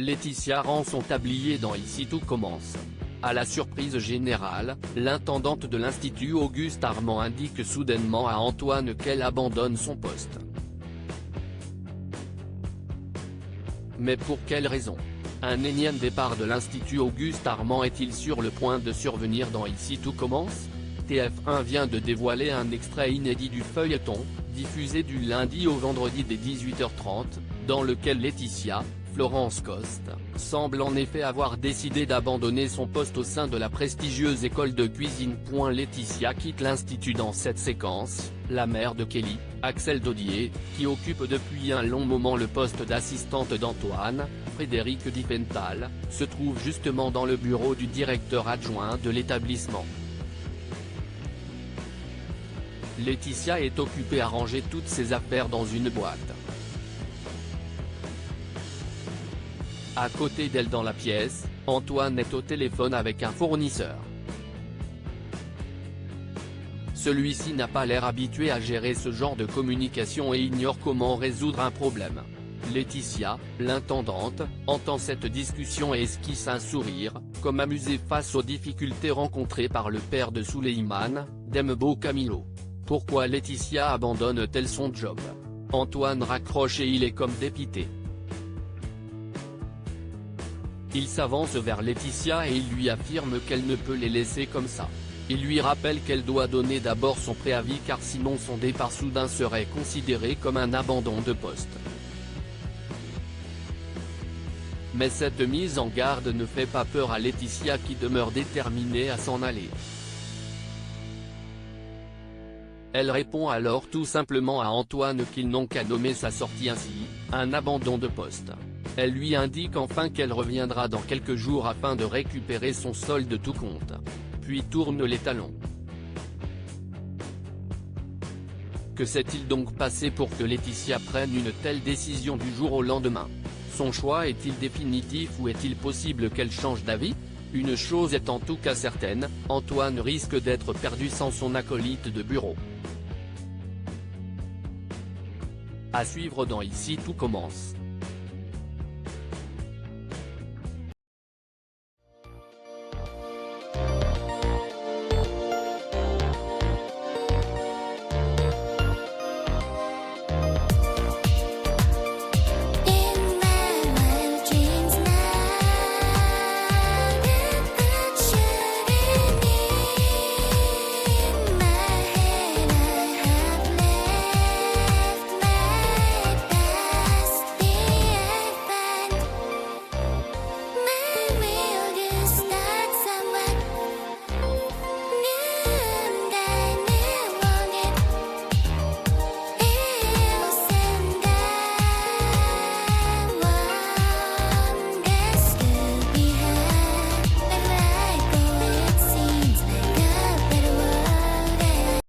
Laetitia rend son tablier dans Ici tout commence. À la surprise générale, l'intendante de l'Institut Auguste Armand indique soudainement à Antoine qu'elle abandonne son poste. Mais pour quelle raison? Un énième départ de l'Institut Auguste Armand est-il sur le point de survenir dans Ici tout commence? TF1 vient de dévoiler un extrait inédit du feuilleton, diffusé du lundi au vendredi dès 18h30, dans lequel Laetitia, Florence Coste, semble en effet avoir décidé d'abandonner son poste au sein de la prestigieuse école de cuisine. Laetitia quitte l'Institut dans cette séquence. La mère de Kelly, Axelle Daudier, qui occupe depuis un long moment le poste d'assistante d'Antoine, Frédéric Diffenthal, se trouve justement dans le bureau du directeur adjoint de l'établissement. Laetitia est occupée à ranger toutes ses affaires dans une boîte. À côté d'elle dans la pièce, Antoine est au téléphone avec un fournisseur. Celui-ci n'a pas l'air habitué à gérer ce genre de communication et ignore comment résoudre un problème. Laetitia, l'intendante, entend cette discussion et esquisse un sourire, comme amusée face aux difficultés rencontrées par le père de Souleymane, Dembo Camilo. Pourquoi Laetitia abandonne-t-elle son job? Antoine raccroche et il est comme dépité. Il s'avance vers Laetitia et il lui affirme qu'elle ne peut les laisser comme ça. Il lui rappelle qu'elle doit donner d'abord son préavis car sinon son départ soudain serait considéré comme un abandon de poste. Mais cette mise en garde ne fait pas peur à Laetitia qui demeure déterminée à s'en aller. Elle répond alors tout simplement à Antoine qu'ils n'ont qu'à nommer sa sortie ainsi, un abandon de poste. Elle lui indique enfin qu'elle reviendra dans quelques jours afin de récupérer son solde tout compte. Puis tourne les talons. Que s'est-il donc passé pour que Laetitia prenne une telle décision du jour au lendemain? Son choix est-il définitif ou est-il possible qu'elle change d'avis? Une chose est en tout cas certaine, Antoine risque d'être perdu sans son acolyte de bureau. À suivre dans Ici tout commence.